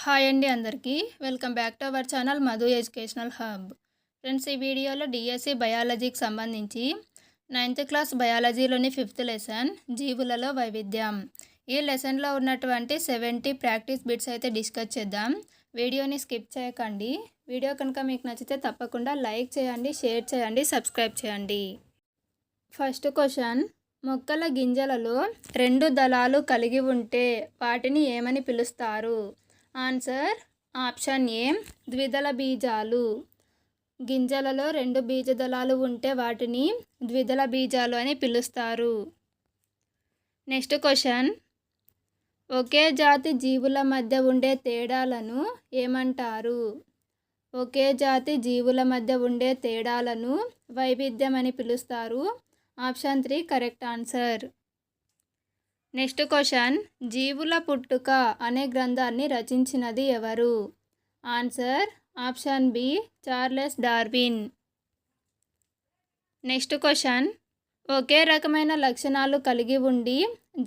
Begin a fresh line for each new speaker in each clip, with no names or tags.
Hi అండి అందరికీ. Welcome back to our channel Madhu educational hub. Friends, ఈ వీడియోలో డిఎస్సి బయాలజీకి సంబంధించి 9th క్లాస్ బయాలజీలోని 5th లెసన్ జీవులలో వైవిధ్యం. ఈ లెసన్లో ఉన్నటువంటి 70 ప్రాక్టీస్ బిట్స్ అయితే డిస్కస్ చేద్దాం. వీడియోని స్కిప్ చేయకండి. వీడియో కనుక మీకు నచ్చితే తప్పకుండా లైక్ చేయండి, షేర్ చేయండి, సబ్స్క్రైబ్ చేయండి. ఫస్ట్ క్వశ్చన్, మొక్కల గింజలలో 2 దళాలు కలిగి ఉంటే వాటిని ఏమని పిలుస్తారు? ఆన్సర్ ఆప్షన్ ఏ ద్విదళ బీజాలు. గింజలలో 2 బీజదళాలు ఉంటే వాటిని ద్విదళ బీజాలు అని పిలుస్తారు. నెక్స్ట్ క్వశ్చన్, ఒకే జాతి జీవుల మధ్య ఉండే తేడాలను ఏమంటారు? ఒకే జాతి జీవుల మధ్య ఉండే తేడాలను వైవిధ్యం అని పిలుస్తారు. Option 3 correct answer. Next question, జీవుల పుట్టుక అనే గ్రంథాన్ని రచించినది ఎవరు? Answer option B Charles Darwin. Next question, ఒకే రకమైన లక్షణాలు కలిగి ఉండి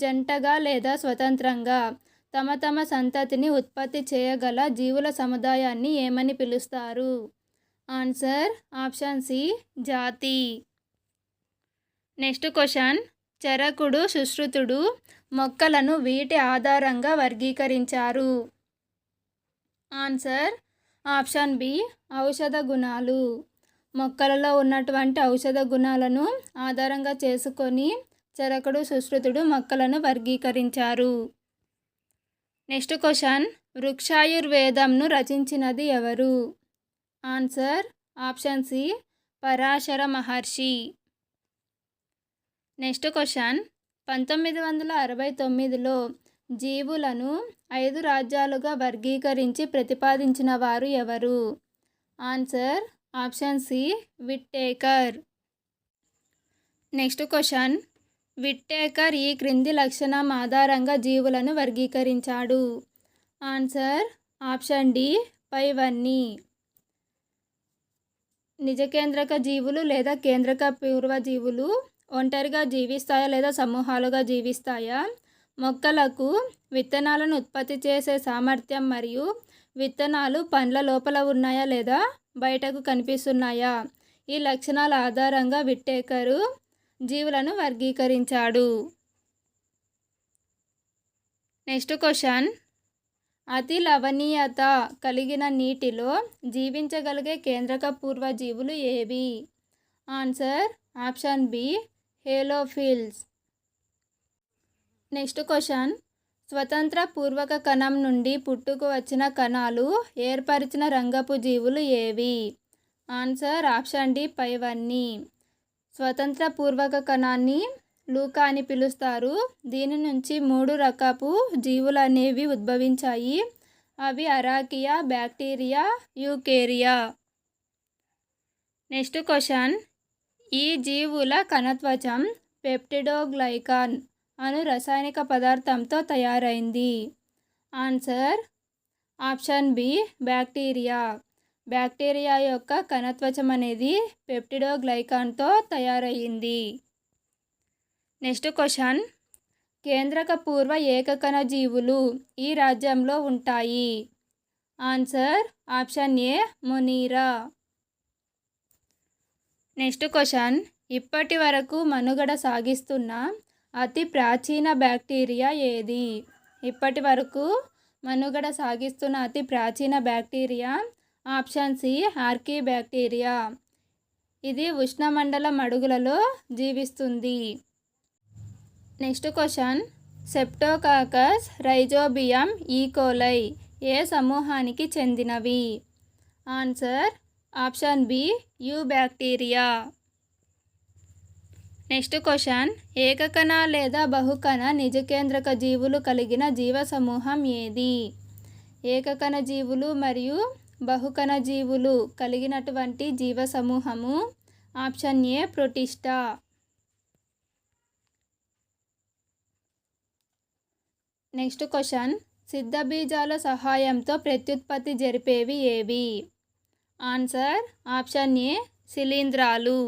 జంటగా లేదా స్వతంత్రంగా తమ సంతతిని ఉత్పత్తి చేయగల జీవుల సముదాయాన్ని ఏమని పిలుస్తారు? ఆన్సర్ ఆప్షన్ సి జాతి. నెక్స్ట్ క్వశ్చన్, చరకుడు, సుశ్రుతుడు మొక్కలను వీటి ఆధారంగా వర్గీకరించారు. ఆన్సర్ ఆప్షన్ బి ఔషధ గుణాలు. మొక్కలలో ఉన్నటువంటి ఔషధ గుణాలను ఆధారంగా చేసుకొని చరకుడు, సుశ్రుతుడు మొక్కలను వర్గీకరించారు. నెక్స్ట్ క్వశ్చన్, వృక్షాయుర్వేదంను రచించినది ఎవరు? Answer option C Parashara Maharshi. Next question, 1969లో జీవులను 5 రాజ్యాలుగా వర్గీకరించి ప్రతిపాదించిన వారు ఎవరు? Answer option C Whittaker. Next question, Whittaker ఈ క్రింది లక్షణం ఆధారంగా జీవులను వర్గీకరించాడు. ఆన్సర్ ఆప్షన్ డి పైవన్నీ. నిజకేంద్రక జీవులు లేదా కేంద్రక పూర్వ జీవులు ఒంటరిగా జీవిస్తాయా లేదా సమూహాలుగా జీవిస్తాయా? మొక్కలకు విత్తనాలను ఉత్పత్తి చేసే సామర్థ్యం మరియు విత్తనాలు పండ్ల లోపల ఉన్నాయా లేదా బయటకు కనిపిస్తున్నాయా? ఈ లక్షణాల ఆధారంగా విట్టేకరు జీవులను వర్గీకరించాడు. నెక్స్ట్ క్వశ్చన్, అతి లవణీయత కలిగిన నీటిలో జీవించగలిగే కేంద్రక పూర్వ జీవులు ఏవి? Answer option B halophiles. Next question, స్వతంత్ర పూర్వక కణం నుండి పుట్టుకు వచ్చిన కణాలు ఏర్పరిచిన రంగపు జీవులు ఏవి? ఆన్సర్ ఆప్షన్ డి పైవన్నీ. స్వతంత్ర పూర్వక కణాన్ని లూకా అని పిలుస్తారు. దీని నుంచి 3 రకపు జీవులు అనేవి ఉద్భవించాయి. అవి archaea, bacteria, eukarya. Next question, ఈ జీవుల కణత్వచం పెప్టిడోగ్లైకాన్ అను రసాయనిక పదార్థంతో తయారైంది. Answer option B bacteria. Bacteria యొక్క కణత్వచం అనేది పెప్టిడోగ్లైకాన్తో తయారయ్యింది. నెక్స్ట్ క్వశ్చన్, కేంద్రక పూర్వ ఏకకణ జీవులు ఈ రాజ్యంలో ఉంటాయి. Answer option A Monera. Next question, ఇప్పటి వరకు మనుగడ సాగిస్తున్న అతి ప్రాచీన బ్యాక్టీరియా ఏది? ఇప్పటి వరకు మనుగడ సాగిస్తున్న అతి ప్రాచీన bacteria option C archaebacteria. ఇది ఉష్ణమండల మడుగులలో జీవిస్తుంది. Next question, streptococcus, rhizobium, E coli ఏ సమూహానికి చెందినవి? Answer option B eubacteria. Next question, ఏకకణ లేదా బహుకణ నిజకేంద్రక జీవులు కలిగిన జీవ సమూహం ఏది? ఏకకణ జీవులు మరియు బహుకణ జీవులు కలిగినటువంటి జీవ సమూహము option A Protista. Next question, సిద్ధ బీజాల సహాయంతో ప్రత్యుత్పత్తి జరిపేవి ఏవి? ఆన్సర్ ఆప్షన్ ఏ శిలీంధ్రాలు.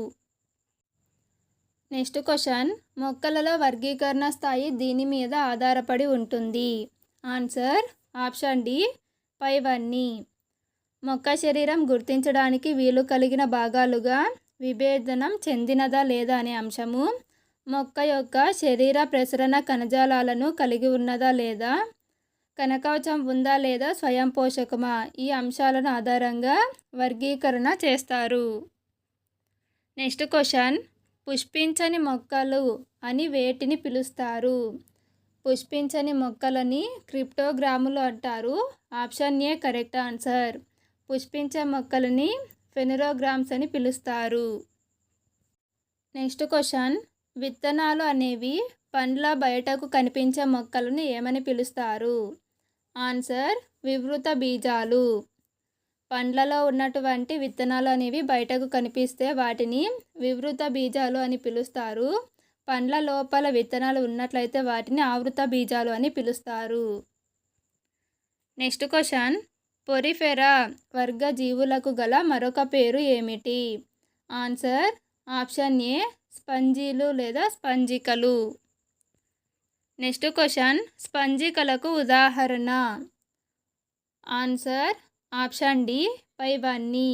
నెక్స్ట్ క్వశ్చన్, మొక్కలలో వర్గీకరణ స్థాయి దీని మీద ఆధారపడి ఉంటుంది. ఆన్సర్ ఆప్షన్ డి పైవన్నీ. మొక్క శరీరం గుర్తించడానికి వీలు కలిగిన భాగాలుగా విభేదనం చెందినదా లేదా అనే అంశము, మొక్క యొక్క శరీర ప్రసరణ కణజాలాలను కలిగి ఉన్నదా లేదా, కణకవచం ఉందా లేదా, స్వయం పోషకమా, ఈ అంశాలను ఆధారంగా వర్గీకరణ చేస్తారు. నెక్స్ట్ క్వశ్చన్, పుష్పించని మొక్కలు అని వేటిని పిలుస్తారు? పుష్పించని మొక్కలని క్రిప్టోగ్రాములు అంటారు. Option A correct answer. పుష్పించే మొక్కలని ఫెనరోగ్రామ్స్ అని పిలుస్తారు. నెక్స్ట్ క్వశ్చన్, విత్తనాలు అనేవి పండ్ల బయటకు కనిపించే మొక్కలను ఏమని పిలుస్తారు? ఆన్సర్ వివృత బీజాలు. పండ్లలో ఉన్నటువంటి విత్తనాలు అనేవి బయటకు కనిపిస్తే వాటిని వివృత బీజాలు అని పిలుస్తారు. పండ్ల లోపల విత్తనాలు ఉన్నట్లయితే వాటిని ఆవృత బీజాలు అని పిలుస్తారు. నెక్స్ట్ క్వశ్చన్, పొరిఫెరా వర్గ జీవులకు గల మరొక పేరు ఏమిటి? ఆన్సర్ ఆప్షన్ ఏ స్పంజీలు లేదా స్పంజికలు. నెక్స్ట్ క్వశ్చన్, స్పంజికలకు ఉదాహరణ? ఆన్సర్ ఆప్షన్ డి పైవన్నీ.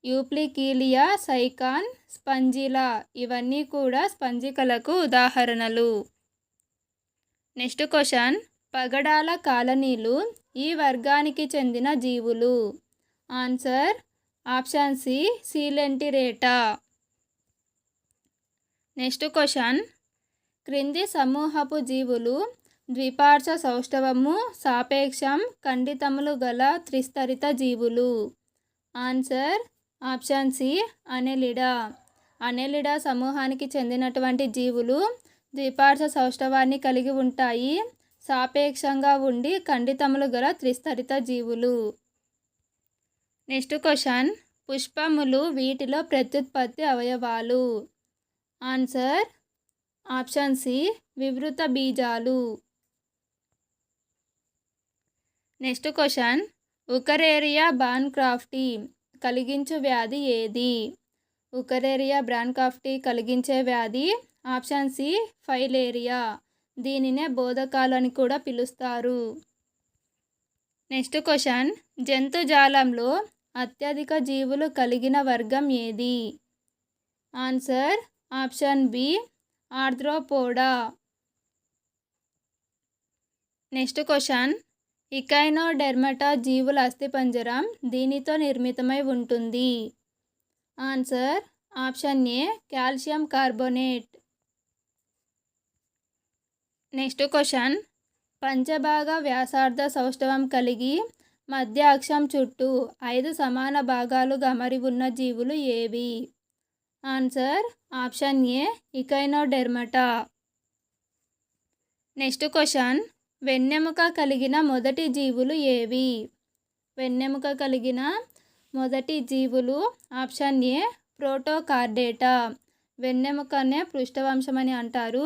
యూప్లికీలియా, సైకాన్, స్పంజిలా ఇవన్నీ కూడా స్పంజికలకు ఉదాహరణలు. నెక్స్ట్ క్వశ్చన్, పగడాల కాలనీలు ఈ వర్గానికి చెందిన జీవులు. Answer option C Coelenterata. Next question, క్రింది సమూహపు జీవులు ద్విపార్శ్వ సౌష్ఠవము, సాపేక్షం, ఖండితములు గల త్రిస్తరిత జీవులు. Answer option C Annelida. Annelida సమూహానికి చెందినటువంటి జీవులు ద్విపార్శ్వ సౌష్ఠవాన్ని కలిగి ఉంటాయి, సాపేక్షంగా ఉండి ఖండితములు గల త్రిస్తరిత జీవులు. నెక్స్ట్ క్వశ్చన్, పుష్పములు వీటిలో ప్రత్యుత్పత్తి అవయవాలు. ఆన్సర్ ఆప్షన్ సి వివృత బీజాలు. నెక్స్ట్ క్వశ్చన్, ఉకరేరియా బాన్క్రాఫ్టీ కలిగించు వ్యాధి ఏది? ఉకరేరియా బ్రాన్కాఫ్టీ కలిగించే వ్యాధి ఆప్షన్ సి ఫైలేరియా. దీనినే బోధకాలు అని కూడా పిలుస్తారు. నెక్స్ట్ క్వశ్చన్, జంతుజాలంలో అత్యధిక జీవులు కలిగిన వర్గం ఏది? Answer option B Arthropoda. Next question, Echinodermata జీవుల అస్థిపంజరం దీనితో నిర్మితమై ఉంటుంది. Answer option A calcium carbonate. Next question, పంచభాగ వ్యాసార్థ సౌష్ఠవం కలిగి మధ్య అక్షం చుట్టూ 5 సమాన భాగాలుగా అమరి ఉన్న జీవులు ఏవి? Answer option A Echinodermata. Next question, వెన్నెముక కలిగిన మొదటి జీవులు ఏవి? వెన్నెముక కలిగిన మొదటి జీవులు ఆప్షన్ ఏ ప్రోటోకార్డేటా. వెన్నెముకనే పృష్ఠవంశం అని అంటారు.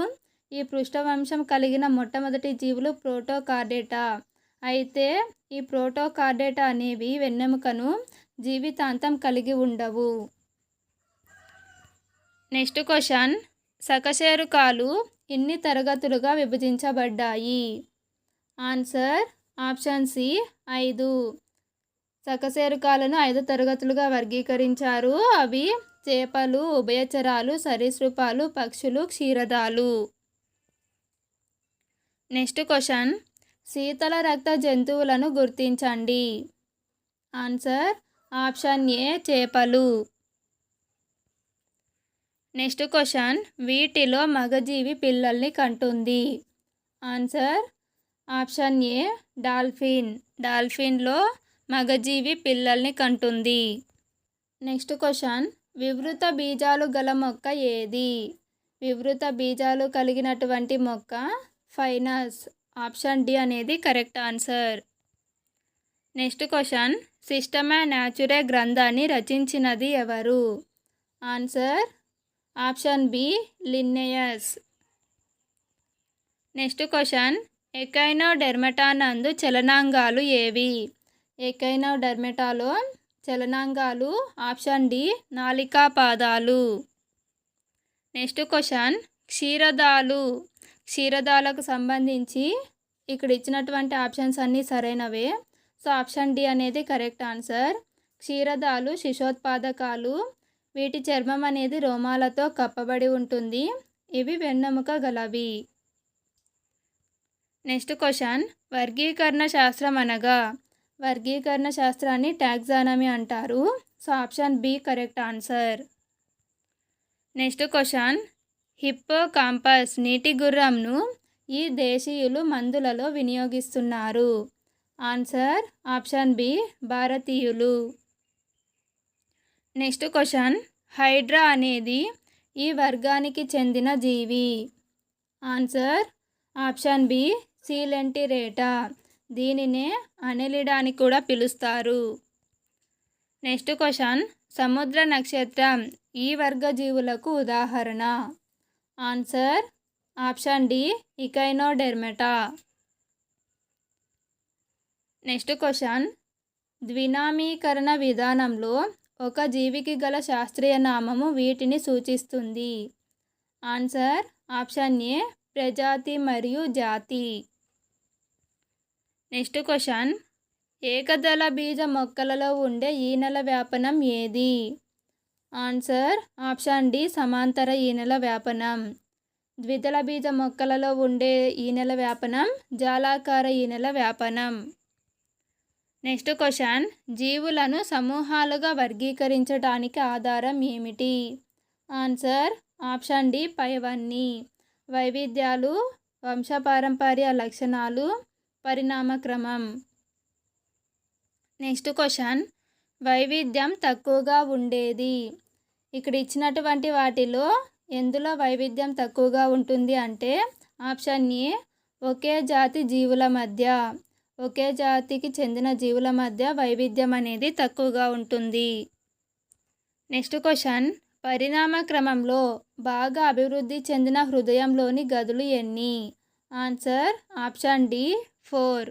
ఈ పృష్ఠవంశం కలిగిన మొట్టమొదటి జీవులు ప్రోటోకార్డేటా. అయితే ఈ ప్రోటోకార్డేటా అనేవి వెన్నెముకను జీవితాంతం కలిగి ఉండవు. నెక్స్ట్ క్వశ్చన్, సకశేరుకాలు ఎన్ని తరగతులుగా విభజించబడ్డాయి? Answer option C 5. సకశేరుకాలను 5 తరగతులుగా వర్గీకరించారు. అవి చేపలు, ఉభయచరాలు, సరీసృపాలు, పక్షులు, క్షీరదాలు. నెక్స్ట్ క్వశ్చన్, శీతల రక్త జంతువులను గుర్తించండి. ఆన్సర్ ఆప్షన్ ఏ చేపలు. నెక్స్ట్ క్వశ్చన్, వీటిలో మగజీవి పిల్లల్ని కంటుంది. Answer option A dolphin. డాల్ఫిన్లో మగజీవి పిల్లల్ని కంటుంది. నెక్స్ట్ క్వశ్చన్, వివృత బీజాలు గల మొక్క ఏది? వివృత బీజాలు కలిగినటువంటి మొక్క ఫైనస్. ఆప్షన్ డి అనేది correct answer. Next question, Systema Naturae గ్రంథాన్ని రచించినది ఎవరు? Answer option B Linnaeus. Next question, Echinodermata నందు చలనాంగాలు ఏవి? ఎకైనోడెర్మటాలో చలనాంగాలు ఆప్షన్ డి నాలికా పాదాలు. Next question, క్షీరదాలు. క్షీరదాలకు సంబంధించి ఇక్కడ ఇచ్చినటువంటి ఆప్షన్స్ అన్నీ సరైనవే. సో ఆప్షన్ డి అనేది కరెక్ట్ ఆన్సర్. క్షీరదాలు శిశోత్పాదకాలు. వీటి చర్మం అనేది రోమాలతో కప్పబడి ఉంటుంది. ఇవి వెన్నెముక గలవి. నెక్స్ట్ క్వశ్చన్, వర్గీకరణ శాస్త్రం అనగా? వర్గీకరణ శాస్త్రాన్ని టాక్సానమీ అంటారు. So option B correct answer. Next question, Hippocampus నీటి గుర్రంను ఈ దేశీయులు మందులలో వినియోగిస్తున్నారు. ఆన్సర్ ఆప్షన్ బి భారతీయులు. నెక్స్ట్ క్వశ్చన్, హైడ్రా అనేది ఈ వర్గానికి చెందిన జీవి. Answer option B Coelenterata. దీనినే అనెలిడా అని కూడా పిలుస్తారు. నెక్స్ట్ క్వశ్చన్, సముద్ర నక్షత్రం ఈ వర్గ జీవులకు ఉదాహరణ. Answer option D Echinodermata. Next question, ద్వినామీకరణ విధానంలో ఒక జీవికి గల శాస్త్రీయ నామము వీటిని సూచిస్తుంది. ఆన్సర్ ఆప్షన్ ఏ ప్రజాతి మరియు జాతి. నెక్స్ట్ క్వశ్చన్, ఏకదళ బీజ మొక్కలలో ఉండే ఈనెల వ్యాపనం ఏది. ఆన్సర్ ఆప్షన్ డి సమాంతర ఈనెల వ్యాపనం. ద్విదళ బీజ మొక్కలలో ఉండే ఈనెల వ్యాపనం జాలాకార ఈనెల వ్యాపనం. నెక్స్ట్ క్వశ్చన్, జీవులను సమూహాలుగా వర్గీకరించడానికి ఆధారం ఏమిటి. ఆన్సర్ ఆప్షన్ డి పైవన్నీ. వైవిధ్యాలు, వంశపారంపర్య లక్షణాలు, పరిణామక్రమం. నెక్స్ట్ క్వశ్చన్, వైవిధ్యం తక్కువగా ఉండేది. ఇక్కడ ఇచ్చినటువంటి వాటిలో ఎందులో వైవిధ్యం తక్కువగా ఉంటుంది అంటే ఆప్షన్ ఏ ఒకే జాతి జీవుల మధ్య. ఒకే జాతికి చెందిన జీవుల మధ్య వైవిధ్యం అనేది తక్కువగా ఉంటుంది. నెక్స్ట్ క్వశ్చన్, పరిణామ క్రమంలో బాగా అభివృద్ధి చెందిన హృదయంలోని గదులు ఎన్ని. Answer option D 4.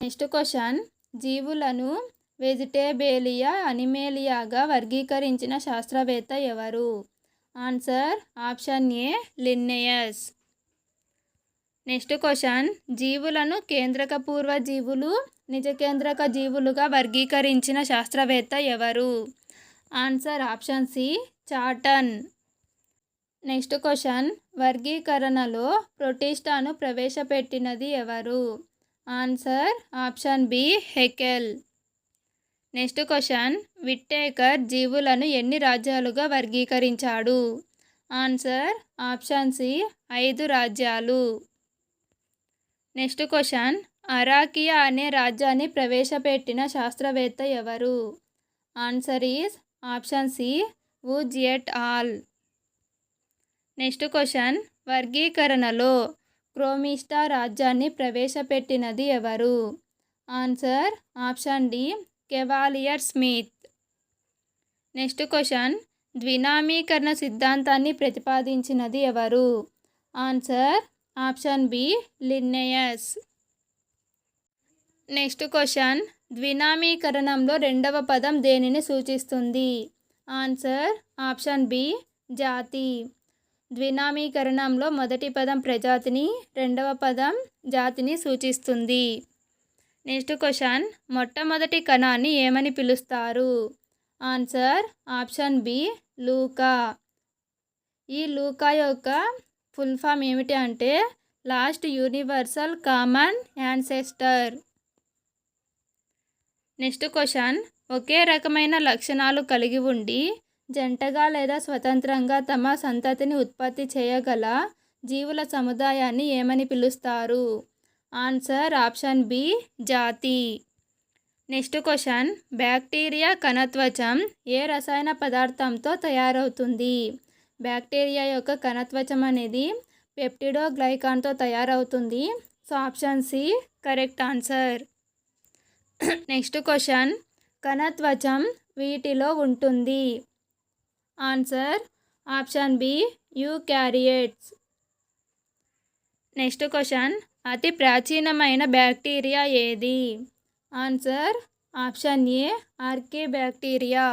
Next question, జీవులను వెజిటేబేలియా అనిమేలియాగా వర్గీకరించిన శాస్త్రవేత్త ఎవరు. Answer option A Linnaeus. Next question, జీవులను కేంద్రక పూర్వ జీవులు, నిజకేంద్రక జీవులుగా వర్గీకరించిన శాస్త్రవేత్త ఎవరు. Answer option C Chatton. Next question, వర్గీకరణలో ప్రోటిస్టాను ప్రవేశపెట్టినది ఎవరు. Answer option B Haeckel. Next question, Whittaker జీవులను ఎన్ని రాజ్యాలుగా వర్గీకరించాడు. ఆన్సర్ ఆప్షన్ సి 5 రాజ్యాలు. నెక్స్ట్ క్వశ్చన్, అరాకియా అనే రాజ్యాన్ని ప్రవేశపెట్టిన శాస్త్రవేత్త ఎవరు. Answer is option C Woese et al. Next question, వర్గీకరణలో క్రోమిస్టా రాజ్యాన్ని ప్రవేశపెట్టినది ఎవరు. Answer option D Cavalier Smith. Next question, ద్వినామీకరణ సిద్ధాంతాన్ని ప్రతిపాదించినది ఎవరు. Answer option B Linnaeus. Next question, ద్వినామీకరణంలో రెండవ పదం దేనిని సూచిస్తుంది. ఆన్సర్ ఆప్షన్ బి జాతి. ద్వినామీకరణంలో మొదటి పదం ప్రజాతిని, రెండవ పదం జాతిని సూచిస్తుంది. నెక్స్ట్ క్వశ్చన్, మొట్టమొదటి కణాన్ని ఏమని పిలుస్తారు. Answer option B LUCA. ఈ లూకా యొక్క ఫుల్ ఫామ్ ఏమిటి అంటే last universal common ancestor. Next question, ఒకే రకమైన లక్షణాలు కలిగి ఉండి జంటగా లేదా స్వతంత్రంగా తమ సంతతిని ఉత్పత్తి చేయగల జీవుల సముదాయాన్ని ఏమని పిలుస్తారు. ఆన్సర్ ఆప్షన్ బి జాతి. నెక్స్ట్ క్వశ్చన్, బ్యాక్టీరియా కణత్వచం ఏ రసాయన పదార్థంతో తయారవుతుంది. బ్యాక్టీరియా యొక్క కణత్వచం అనేది పెప్టిడోగ్లైకాన్తో తయారవుతుంది. So option C correct answer. Next question, కణత్వచం వీటిలో ఉంటుంది. Answer option B eukaryotes. Next question, అతి ప్రాచీనమైన బ్యాక్టీరియా ఏది. Answer option A archaebacteria.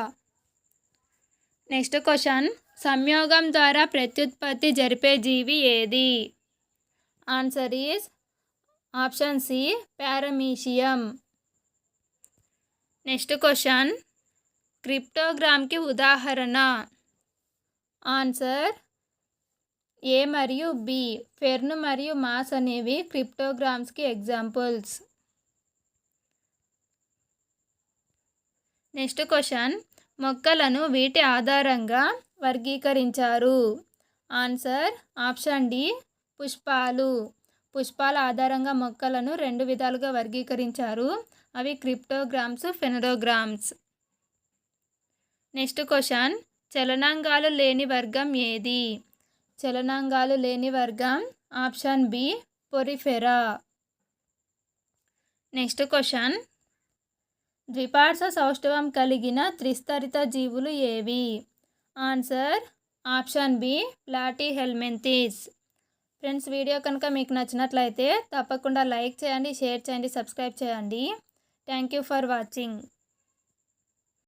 Next question, సంయోగం ద్వారా ప్రత్యుత్పత్తి జరిపే జీవి ఏది. Answer is option C Paramecium. Next question, క్రిప్టోగ్రామ్కి ఉదాహరణ. ఆన్సర్ ఏ మరియు బి. ఫెర్న్ మరియు మాస్ అనేవి క్రిప్టోగ్రామ్స్కి ఎగ్జాంపుల్స్. నెక్స్ట్ క్వశ్చన్, మొక్కలను వీటి ఆధారంగా వర్గీకరించారు. ఆన్సర్ ఆప్షన్ డి పుష్పాలు. పుష్పాల ఆధారంగా మొక్కలను 2 విధాలుగా వర్గీకరించారు. అవి క్రిప్టోగ్రామ్స్, ఫెనోగ్రామ్స్. నెక్స్ట్ క్వశ్చన్, చలనాంగాలు లేని వర్గం ఏది? చలనాంగాలు లేని వర్గం option B Porifera. Next question, ద్విపార్శ్వ సౌష్ఠవం కలిగిన త్రిస్తరిత జీవులు ఏవి? Answer option B Platyhelminthes. Friends, video కనుక మీకు నచ్చినట్లయితే తప్పకుండా లైక్ చేయండి, షేర్ చేయండి, సబ్స్క్రైబ్ చేయండి. Thank you for watching.